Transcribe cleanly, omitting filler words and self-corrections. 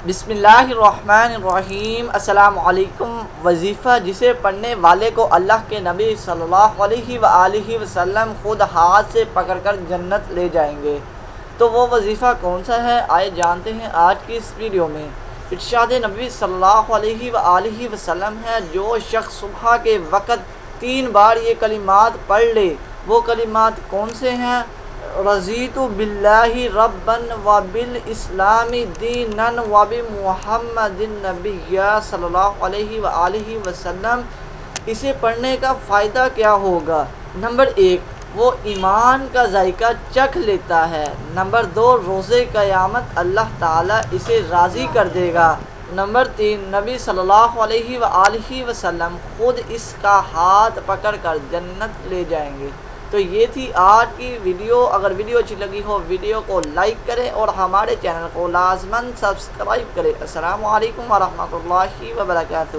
بسم اللہ الرحمن الرحیم۔ السلام علیکم۔ وظیفہ جسے پڑھنے والے کو اللہ کے نبی صلی اللہ علیہ وآلہ وسلم خود ہاتھ سے پکڑ کر جنت لے جائیں گے، تو وہ وظیفہ کون سا ہے؟ آئے جانتے ہیں آج کی اس ویڈیو میں۔ ارشاد نبی صلی اللہ علیہ وآلہ وسلم ہے، جو شخص صبح کے وقت 3 بار یہ کلمات پڑھ لے، وہ کلمات کون سے ہیں؟ رضیت باللہ ربا وبالاسلام دینا وبمحمد نبی صلی اللہ علیہ وآلہ وسلم۔ اسے پڑھنے کا فائدہ کیا ہوگا؟ نمبر 1، وہ ایمان کا ذائقہ چکھ لیتا ہے۔ نمبر 2، روز قیامت اللہ تعالیٰ اسے راضی کر دے گا۔ نمبر 3، نبی صلی اللہ علیہ وآلہ وسلم خود اس کا ہاتھ پکڑ کر جنت لے جائیں گے۔ تو یہ تھی آج کی ویڈیو۔ اگر ویڈیو اچھی لگی ہو ویڈیو کو لائک کریں اور ہمارے چینل کو لازماً سبسکرائب کریں۔ السلام علیکم ورحمۃ اللہ وبرکاتہ۔